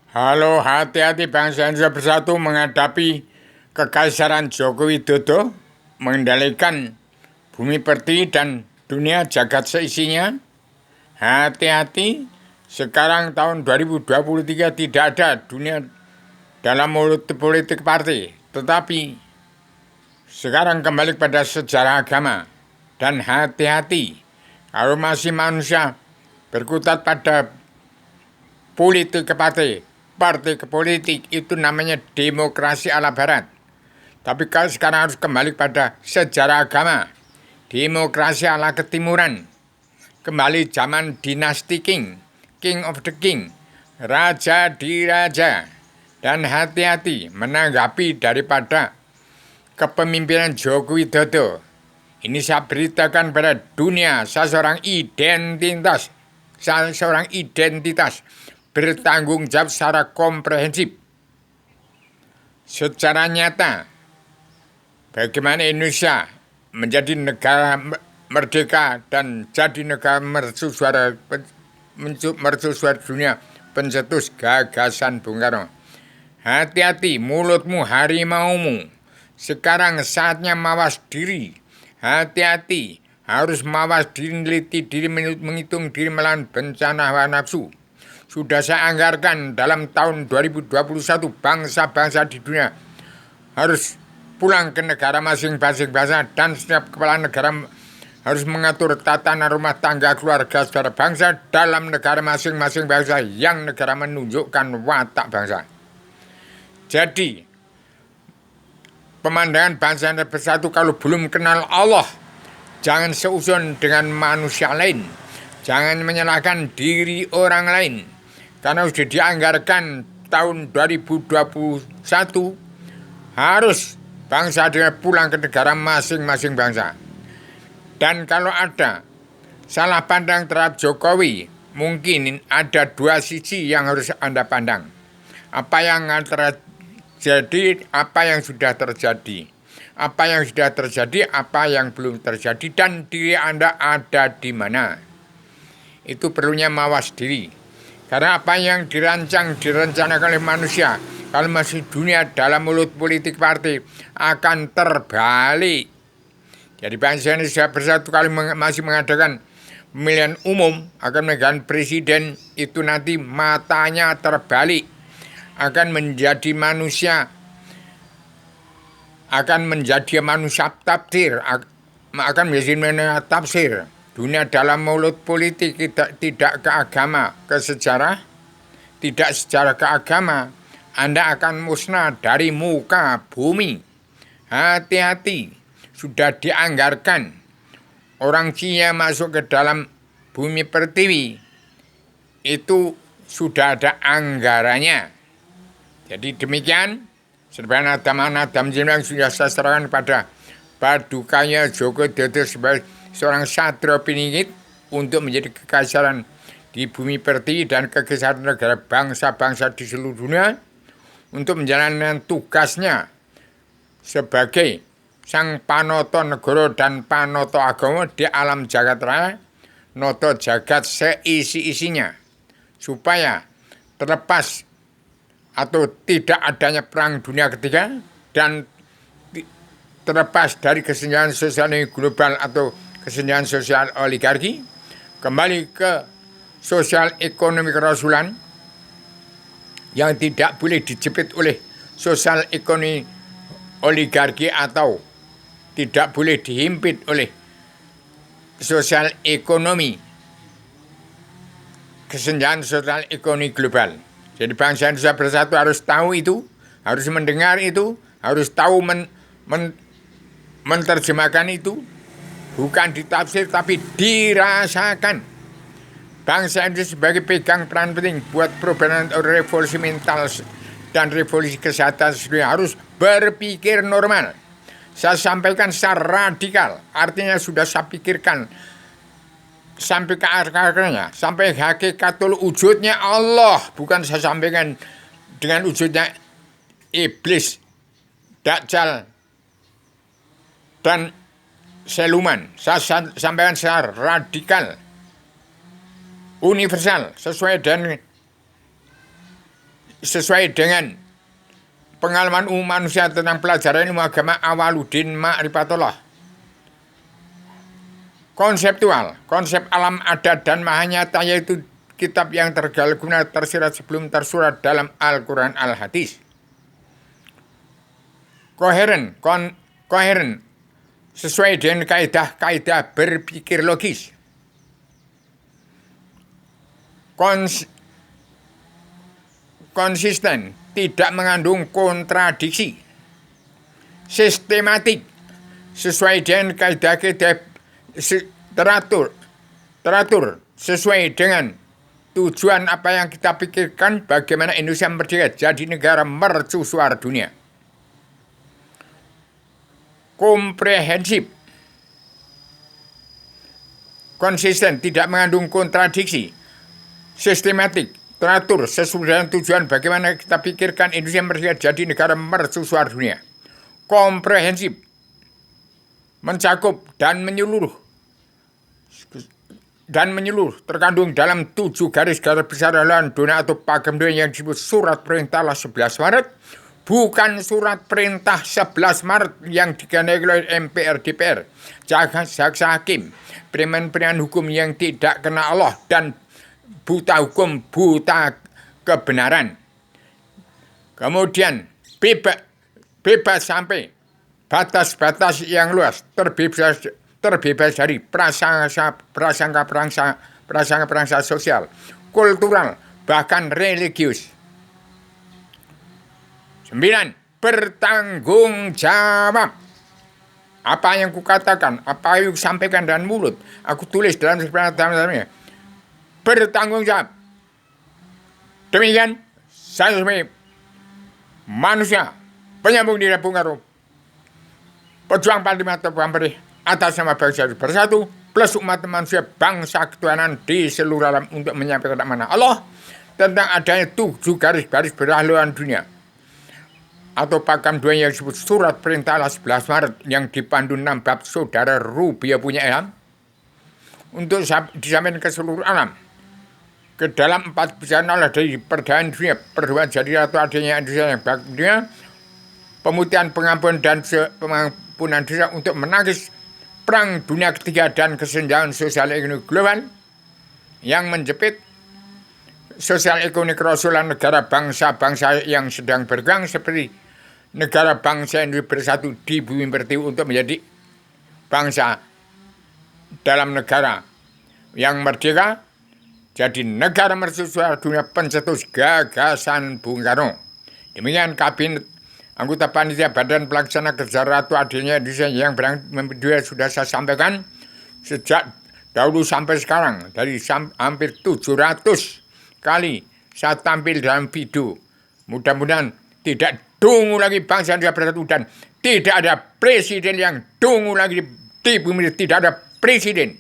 Halo, hati-hati bangsa Indonesia bersatu menghadapi kekaisaran Joko Widodo mengendalikan bumi pertiwi dan dunia jagat seisinya. Hati-hati, sekarang tahun 2023 tidak ada dunia dalam politik partai, tetapi sekarang kembali pada sejarah agama. Dan hati-hati, kalau masih manusia berkutat pada politik ke partai ke politik itu namanya demokrasi ala barat. Tapi kalau sekarang harus kembali pada sejarah agama, demokrasi ala ketimuran, kembali zaman dinasti king, king of the king, raja di raja. Dan hati-hati menanggapi daripada kepemimpinan Joko Widodo. Ini saya beritakan pada dunia, saya seorang identitas bertanggung jawab secara komprehensif, secara nyata, bagaimana Indonesia menjadi negara merdeka dan jadi negara mercusuar dunia, pencetus gagasan Bung Karno. Hati-hati, mulutmu harimaumu. Sekarang saatnya mawas diri. Hati-hati, harus mawas diri, meneliti diri, menghitung diri melawan bencana hawa nafsu. Sudah saya anggarkan dalam tahun 2021 bangsa-bangsa di dunia harus pulang ke negara masing-masing bangsa, dan setiap kepala negara harus mengatur tatanan rumah tangga keluarga saudara bangsa dalam negara masing-masing bangsa yang negara menunjukkan watak bangsa. Jadi, pemandangan bangsa yang bersatu kalau belum kenal Allah, jangan seuson dengan manusia lain. Jangan menyalahkan diri orang lain. Karena sudah dianggarkan tahun 2021, harus bangsa dia pulang ke negara masing-masing bangsa. Dan kalau ada salah pandang terhadap Jokowi, mungkin ada dua sisi yang harus Anda pandang. Apa yang terjadi, apa yang sudah terjadi. Apa yang sudah terjadi, apa yang belum terjadi, dan diri Anda ada di mana. Itu perlunya mawas diri. Karena apa yang direncanakan oleh manusia, kalau masih dunia dalam mulut politik partai, akan terbalik. Jadi bangsa Indonesia bersatu kali masih mengadakan pemilihan umum, akan memegang presiden, itu nanti matanya terbalik. Akan menjadi manusia tafsir, akan menjadi manusia tafsir. Dunia dalam mulut politik tidak ke agama, ke sejarah, tidak sejarah ke agama. Anda akan musnah dari muka bumi. Hati-hati, sudah dianggarkan orang Cina masuk ke dalam bumi pertiwi. Itu sudah ada anggarannya. Jadi demikian, sebenarnya Adam Jimbang sudah saya serahkan pada padukanya Joko Widodo sebagai seorang satria piningit untuk menjadi kekaisaran di bumi pertiwi dan kekaisaran negara bangsa-bangsa di seluruh dunia, untuk menjalankan tugasnya sebagai sang panoto negara dan panoto agama di alam jagat raya, noto jagat seisi-isinya, supaya terlepas atau tidak adanya perang dunia ketiga dan terlepas dari kesenjangan sosial global atau kesenjangan sosial oligarki, kembali ke sosial ekonomi kerasulan yang tidak boleh dijepit oleh sosial ekonomi oligarki atau tidak boleh dihimpit oleh sosial ekonomi kesenjangan sosial ekonomi global. Jadi bangsa Indonesia bersatu harus tahu itu, harus mendengar itu, harus tahu menerjemahkan itu, bukan ditafsir tapi dirasakan. Bangsa Indonesia sebagai pegang peran penting buat perubahan revolusi mental dan revolusi kesehatan harus berpikir normal. Saya sampaikan secara radikal, artinya sudah saya pikirkan sampai ke akarnya, sampai hakikatul wujudnya Allah. Bukan saya sampaikan dengan wujudnya iblis, dajjal, dan seluman. Saya sampaikan secara radikal, universal, sesuai dengan sesuai dengan pengalaman manusia tentang pelajaran ilmu agama Awaluddin Ma'rifatullah. Konseptual, konsep alam adat dan mahanyata yaitu kitab yang terguna tersirat sebelum tersurat dalam Al-Quran Al-Hadis. Koheren, sesuai dengan kaidah-kaidah berpikir logis. Konsisten, tidak mengandung kontradiksi. Sistematik, sesuai dengan kaidah-kaidah teratur sesuai dengan tujuan apa yang kita pikirkan, bagaimana Indonesia merdeka jadi negara mercusuar dunia. Komprehensif, konsisten, tidak mengandung kontradiksi. Sistematik, teratur sesuai dengan tujuan bagaimana kita pikirkan Indonesia merdeka jadi negara mercusuar dunia. Komprehensif, mencakup dan menyeluruh terkandung dalam 7 garis besar haluan dunia atau pakem dunia yang disebut surat perintah 11 Maret, bukan surat perintah 11 Maret yang dikenakan oleh MPR DPR, jaksa hakim, preman-preman hukum yang tidak kenal Allah dan buta hukum, buta kebenaran. Kemudian bebas sampai batas-batas yang luas, terbebas dari prasangka sosial, kultural, bahkan religius. 9. Bertanggung jawab. Apa yang kukatakan, apa yang kusampaikan dengan mulut, aku tulis dalam sebenarnya. Bertanggung jawab. Demikian, saya sebagai manusia, penyambung diri Bung Karno, pejuang 45 tahun atas nama bangsa bersatu plus umat manusia bangsa ketuhanan di seluruh alam untuk menyampaikan amanah Allah tentang adanya 7 garis berhaluan dunia atau pakem dunia yang disebut surat perintah 11 Maret yang dipandu 6 bab saudara Rubia punya ilham untuk disampaikan ke seluruh alam ke dalam 4 bencana Allah dari perdamaian dunia, perdoaan jadi atau adanya Indonesia yang baik dunia, pemutihan, pengampunan dan pengampunan dosa untuk menangis Perang Dunia Ketiga dan kesenjangan sosial ekonomi global yang menjepit sosial ekonomi kerasulan negara bangsa-bangsa yang sedang berkembang seperti negara bangsa yang bersatu di bumi pertiwi untuk menjadi bangsa dalam negara yang merdeka, jadi negara mercusuar dunia pencetus gagasan Bung Karno. Demikian Kabinet anggota panitia Badan Pelaksana Kerja Ratu adanya Indonesia yang berdua sudah saya sampaikan sejak dahulu sampai sekarang. Dari hampir 700 kali saya tampil dalam video. Mudah-mudahan tidak dungu lagi bangsa Indonesia bersatu dan tidak ada presiden yang dungu lagi di bumi. Tidak ada presiden,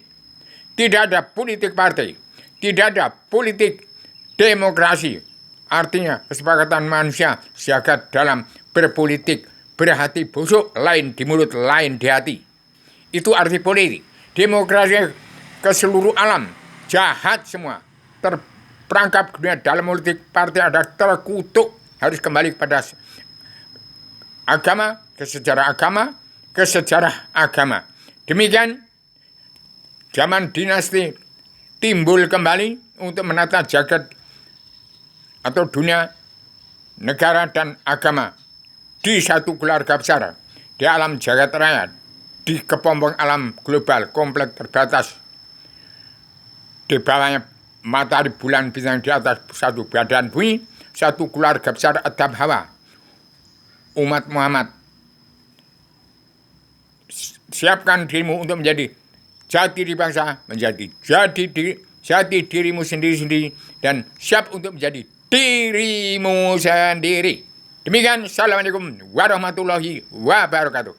tidak ada politik partai, tidak ada politik demokrasi. Artinya kesepakatan manusia siaga dalam berpolitik, berhati busuk, lain di mulut, lain di hati. Itu arti politik. Demokrasi ke seluruh alam, jahat semua. Terperangkap dunia dalam politik partai ada terkutuk, harus kembali kepada agama, ke sejarah agama. Demikian, zaman dinasti timbul kembali untuk menata jagat atau dunia, negara dan agama di satu keluarga besar, di alam jagat raya, di kepompong alam global kompleks terbatas. Di bawahnya matahari, bulan, bintang, di atas satu badan bumi, satu keluarga besar Adam Hawa. Umat Muhammad, siapkan dirimu untuk menjadi jati diri bangsa, menjadi jati dirimu sendiri-sendiri, dan siap untuk menjadi dirimu sendiri. Demikian, assalamualaikum warahmatullahi wabarakatuh.